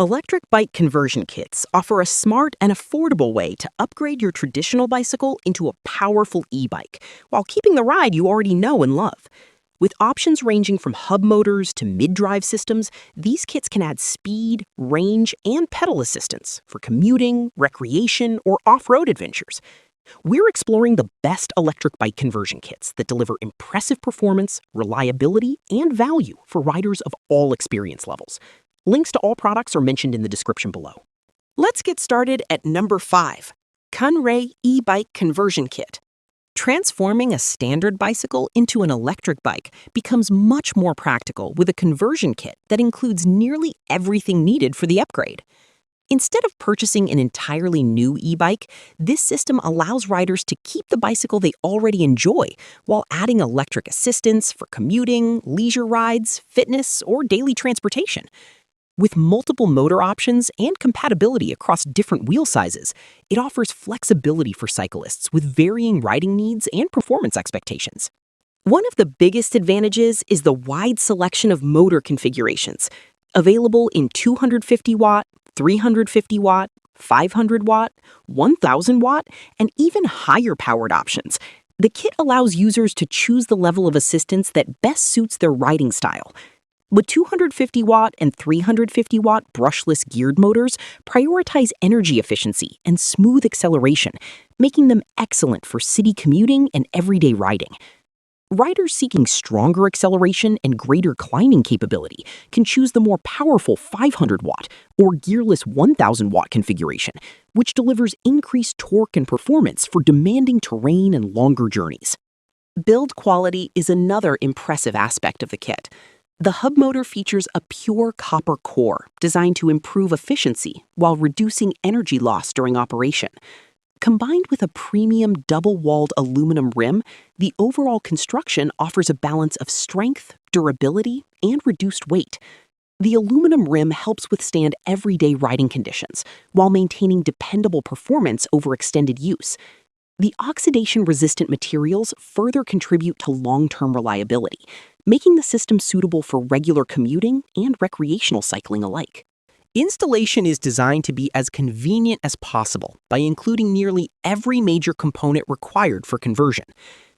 Electric bike conversion kits offer a smart and affordable way to upgrade your traditional bicycle into a powerful e-bike while keeping the ride you already know and love. With options ranging from hub motors to mid-drive systems, these kits can add speed, range, and pedal assistance for commuting, recreation, or off-road adventures. We're exploring the best electric bike conversion kits that deliver impressive performance, reliability, and value for riders of all experience levels. Links to all products are mentioned in the description below. Let's get started at number 5, Kun Ray eBike Conversion Kit. Transforming a standard bicycle into an electric bike becomes much more practical with a conversion kit that includes nearly everything needed for the upgrade. Instead of purchasing an entirely new e-bike, this system allows riders to keep the bicycle they already enjoy while adding electric assistance for commuting, leisure rides, fitness, or daily transportation. With multiple motor options and compatibility across different wheel sizes, it offers flexibility for cyclists with varying riding needs and performance expectations. One of the biggest advantages is the wide selection of motor configurations, available in 250 watt, 350 watt, 500 watt, 1000 watt, and even higher powered options. The kit allows users to choose the level of assistance that best suits their riding style. With 250 watt and 350 watt brushless geared motors, prioritize energy efficiency and smooth acceleration, making them excellent for city commuting and everyday riding. Riders seeking stronger acceleration and greater climbing capability can choose the more powerful 500 watt or gearless 1000 watt configuration, which delivers increased torque and performance for demanding terrain and longer journeys. Build quality is another impressive aspect of the kit. The hub motor features a pure copper core designed to improve efficiency while reducing energy loss during operation. Combined with a premium double-walled aluminum rim, the overall construction offers a balance of strength, durability, and reduced weight. The aluminum rim helps withstand everyday riding conditions while maintaining dependable performance over extended use. The oxidation-resistant materials further contribute to long-term reliability, making the system suitable for regular commuting and recreational cycling alike. Installation is designed to be as convenient as possible by including nearly every major component required for conversion.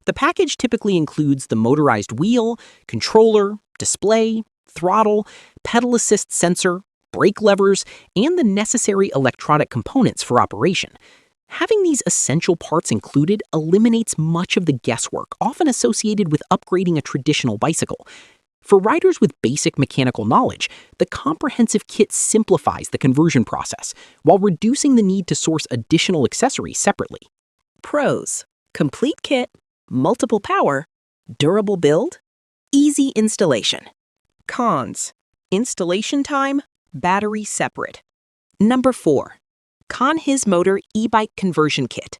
The package typically includes the motorized wheel, controller, display, throttle, pedal assist sensor, brake levers, and the necessary electronic components for operation. Having these essential parts included eliminates much of the guesswork often associated with upgrading a traditional bicycle. For riders with basic mechanical knowledge, the comprehensive kit simplifies the conversion process while reducing the need to source additional accessories separately. Pros: complete kit, multiple power, durable build, easy installation. Cons: installation time, battery separate. Number 4. Conhismotor eBike Conversion Kit.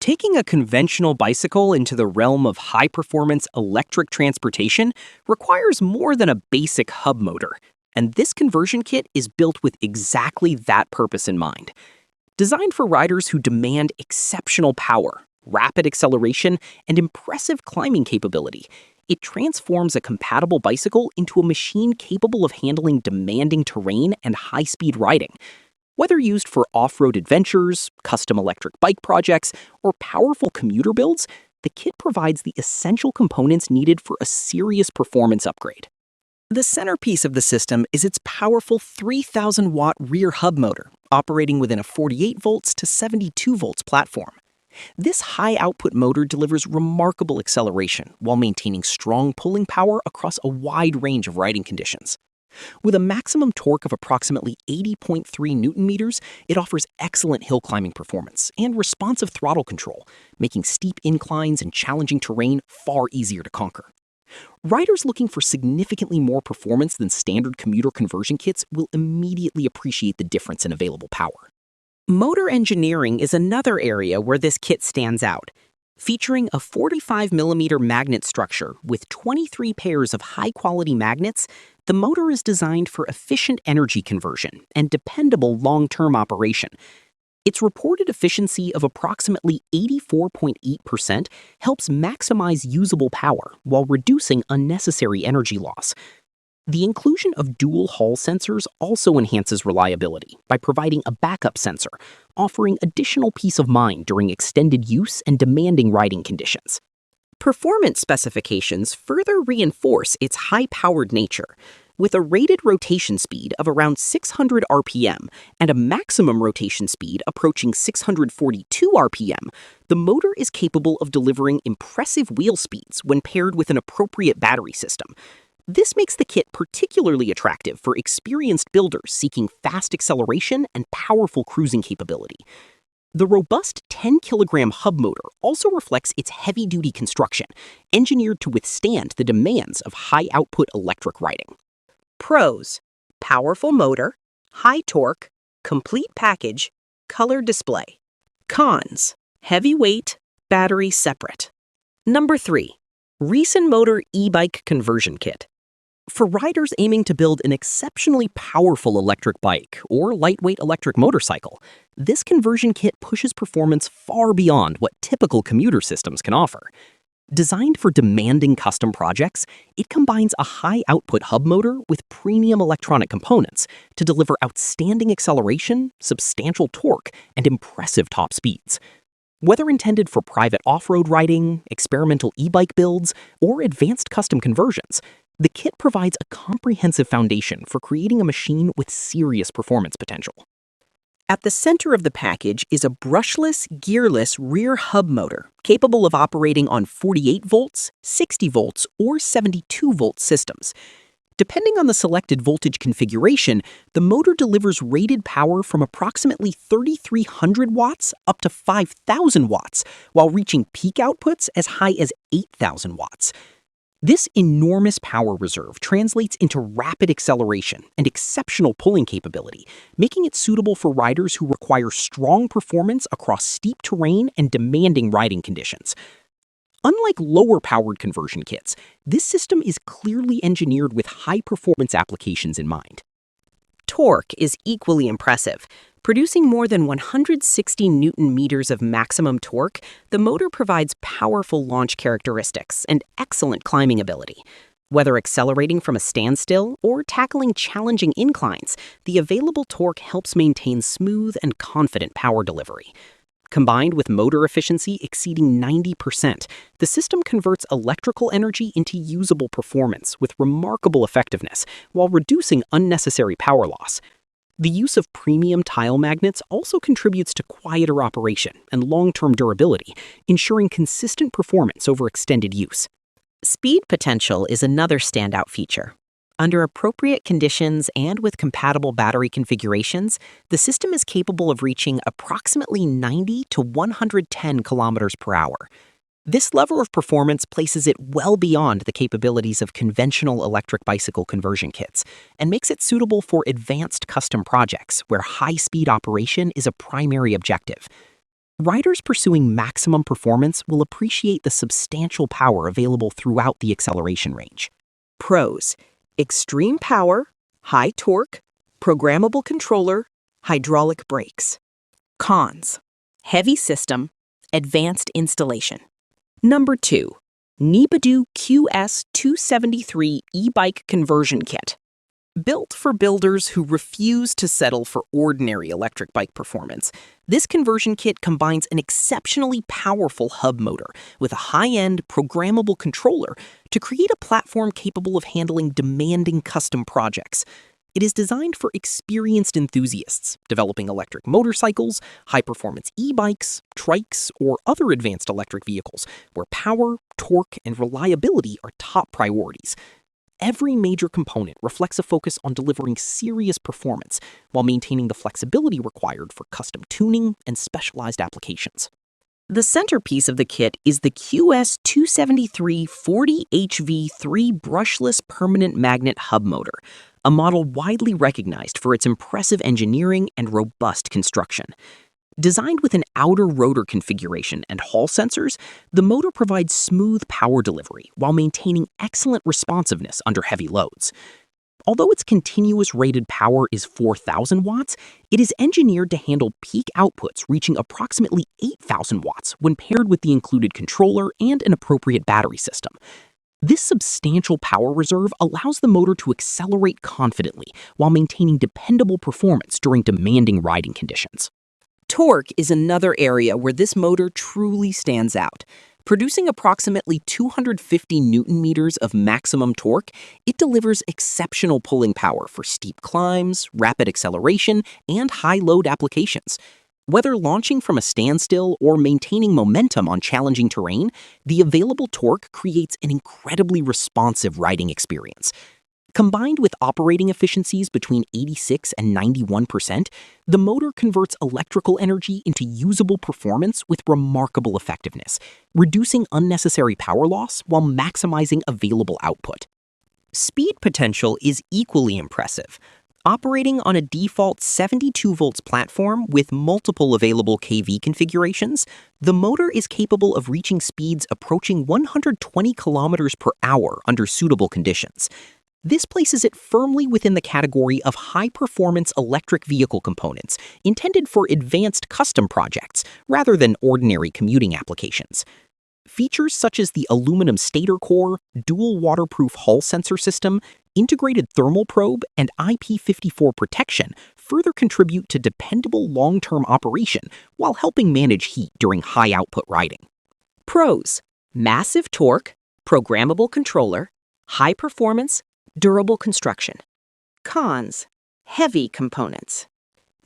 Taking a conventional bicycle into the realm of high-performance electric transportation requires more than a basic hub motor, and this conversion kit is built with exactly that purpose in mind. Designed for riders who demand exceptional power, rapid acceleration, and impressive climbing capability, it transforms a compatible bicycle into a machine capable of handling demanding terrain and high-speed riding. Whether used for off-road adventures, custom electric bike projects, or powerful commuter builds, the kit provides the essential components needed for a serious performance upgrade. The centerpiece of the system is its powerful 3,000-watt rear hub motor, operating within a 48 volts to 72 volts platform. This high-output motor delivers remarkable acceleration while maintaining strong pulling power across a wide range of riding conditions. With a maximum torque of approximately 80.3 Newton meters, it offers excellent hill climbing performance and responsive throttle control, making steep inclines and challenging terrain far easier to conquer. Riders looking for significantly more performance than standard commuter conversion kits will immediately appreciate the difference in available power. Motor engineering is another area where this kit stands out. Featuring a 45mm magnet structure with 23 pairs of high-quality magnets, the motor is designed for efficient energy conversion and dependable long-term operation. Its reported efficiency of approximately 84.8% helps maximize usable power while reducing unnecessary energy loss. The inclusion of dual Hall sensors also enhances reliability by providing a backup sensor, offering additional peace of mind during extended use and demanding riding conditions. Performance specifications further reinforce its high-powered nature. With a rated rotation speed of around 600 RPM and a maximum rotation speed approaching 642 RPM, the motor is capable of delivering impressive wheel speeds when paired with an appropriate battery system. This makes the kit particularly attractive for experienced builders seeking fast acceleration and powerful cruising capability. The robust 10-kilogram hub motor also reflects its heavy-duty construction, engineered to withstand the demands of high-output electric riding. Pros: powerful motor, high torque, complete package, color display. Cons: heavy weight, battery separate. Number 3. RisunMotor eBike Conversion Kit. For riders aiming to build an exceptionally powerful electric bike or lightweight electric motorcycle, this conversion kit pushes performance far beyond what typical commuter systems can offer. Designed for demanding custom projects, it combines a high-output hub motor with premium electronic components to deliver outstanding acceleration, substantial torque, and impressive top speeds. Whether intended for private off-road riding, experimental e-bike builds, or advanced custom conversions, the kit provides a comprehensive foundation for creating a machine with serious performance potential. At the center of the package is a brushless, gearless rear hub motor capable of operating on 48 volts, 60 volts, or 72-volt systems. Depending on the selected voltage configuration, the motor delivers rated power from approximately 3,300 watts up to 5,000 watts, while reaching peak outputs as high as 8,000 watts. This enormous power reserve translates into rapid acceleration and exceptional pulling capability, making it suitable for riders who require strong performance across steep terrain and demanding riding conditions. Unlike lower-powered conversion kits, this system is clearly engineered with high-performance applications in mind. Torque is equally impressive. Producing more than 160 Newton-meters of maximum torque, the motor provides powerful launch characteristics and excellent climbing ability. Whether accelerating from a standstill or tackling challenging inclines, the available torque helps maintain smooth and confident power delivery. Combined with motor efficiency exceeding 90%, the system converts electrical energy into usable performance with remarkable effectiveness while reducing unnecessary power loss. The use of premium tile magnets also contributes to quieter operation and long-term durability, ensuring consistent performance over extended use. Speed potential is another standout feature. Under appropriate conditions and with compatible battery configurations, the system is capable of reaching approximately 90 to 110 kilometers per hour. This level of performance places it well beyond the capabilities of conventional electric bicycle conversion kits and makes it suitable for advanced custom projects where high-speed operation is a primary objective. Riders pursuing maximum performance will appreciate the substantial power available throughout the acceleration range. Pros: extreme power, high torque, programmable controller, hydraulic brakes. Cons: heavy system, advanced installation. Number 2. Nibedu QS273 eBike Conversion Kit. Built for builders who refuse to settle for ordinary electric bike performance, this conversion kit combines an exceptionally powerful hub motor with a high-end programmable controller to create a platform capable of handling demanding custom projects. It is designed for experienced enthusiasts developing electric motorcycles, high-performance e-bikes, trikes, or other advanced electric vehicles where power, torque, and reliability are top priorities. Every major component reflects a focus on delivering serious performance while maintaining the flexibility required for custom tuning and specialized applications. The centerpiece of the kit is the QS273 40HV3 brushless permanent magnet hub motor, a model widely recognized for its impressive engineering and robust construction. Designed with an outer rotor configuration and Hall sensors, the motor provides smooth power delivery while maintaining excellent responsiveness under heavy loads. Although its continuous rated power is 4,000 watts, it is engineered to handle peak outputs reaching approximately 8,000 watts when paired with the included controller and an appropriate battery system. This substantial power reserve allows the motor to accelerate confidently while maintaining dependable performance during demanding riding conditions. Torque is another area where this motor truly stands out. Producing approximately 250 Newton meters of maximum torque, it delivers exceptional pulling power for steep climbs, rapid acceleration, and high-load applications. Whether launching from a standstill or maintaining momentum on challenging terrain, the available torque creates an incredibly responsive riding experience. Combined with operating efficiencies between 86 and 91%, the motor converts electrical energy into usable performance with remarkable effectiveness, reducing unnecessary power loss while maximizing available output. Speed potential is equally impressive. Operating on a default 72 volts platform with multiple available kV configurations, the motor is capable of reaching speeds approaching 120 kilometers per hour under suitable conditions. This places it firmly within the category of high-performance electric vehicle components intended for advanced custom projects rather than ordinary commuting applications. Features such as the aluminum stator core, dual waterproof hull sensor system, integrated thermal probe, and IP54 protection further contribute to dependable long-term operation while helping manage heat during high-output riding. Pros: massive torque, programmable controller, high performance, durable construction. Cons: heavy components.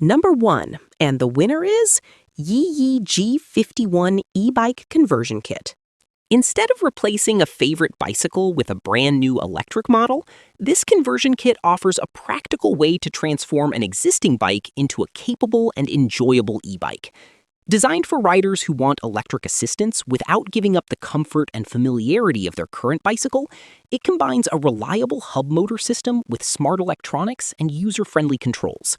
Number 1, and the winner is YiYI G51 eBike Conversion Kit. Instead of replacing a favorite bicycle with a brand new electric model, this conversion kit offers a practical way to transform an existing bike into a capable and enjoyable e-bike. Designed for riders who want electric assistance without giving up the comfort and familiarity of their current bicycle, it combines a reliable hub motor system with smart electronics and user-friendly controls.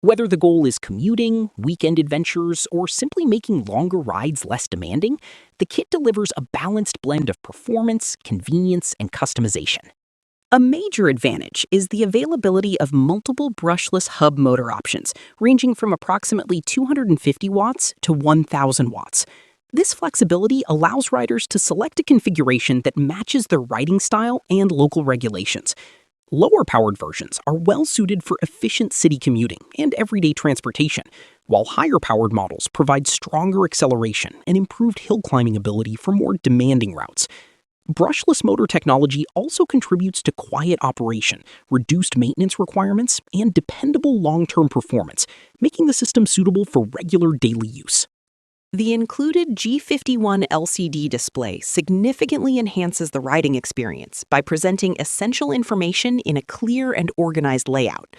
Whether the goal is commuting, weekend adventures, or simply making longer rides less demanding, the kit delivers a balanced blend of performance, convenience, and customization. A major advantage is the availability of multiple brushless hub motor options, ranging from approximately 250 watts to 1,000 watts. This flexibility allows riders to select a configuration that matches their riding style and local regulations. Lower-powered versions are well-suited for efficient city commuting and everyday transportation, while higher-powered models provide stronger acceleration and improved hill climbing ability for more demanding routes. Brushless motor technology also contributes to quiet operation, reduced maintenance requirements, and dependable long-term performance, making the system suitable for regular daily use. The included G51 LCD display significantly enhances the riding experience by presenting essential information in a clear and organized layout.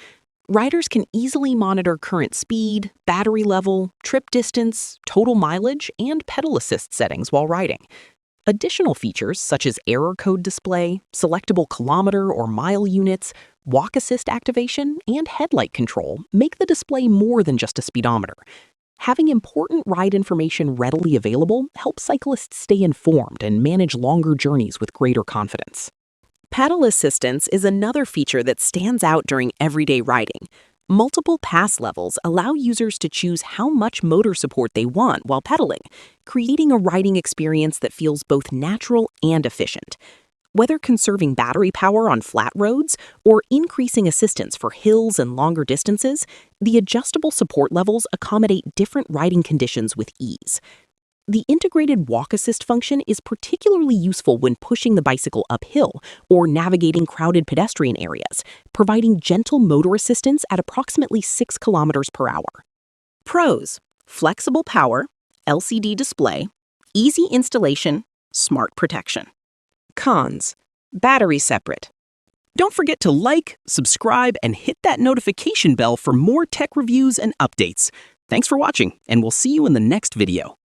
Riders can easily monitor current speed, battery level, trip distance, total mileage, and pedal assist settings while riding. Additional features such as error code display, selectable kilometer or mile units, walk assist activation, and headlight control make the display more than just a speedometer. Having important ride information readily available helps cyclists stay informed and manage longer journeys with greater confidence. Pedal assistance is another feature that stands out during everyday riding. Multiple pass levels allow users to choose how much motor support they want while pedaling, creating a riding experience that feels both natural and efficient. Whether conserving battery power on flat roads or increasing assistance for hills and longer distances, the adjustable support levels accommodate different riding conditions with ease. The integrated walk assist function is particularly useful when pushing the bicycle uphill or navigating crowded pedestrian areas, providing gentle motor assistance at approximately 6 kilometers per hour. Pros: flexible power, LCD display, easy installation, smart protection. Cons: battery separate. Don't forget to like, subscribe, and hit that notification bell for more tech reviews and updates. Thanks for watching, and we'll see you in the next video.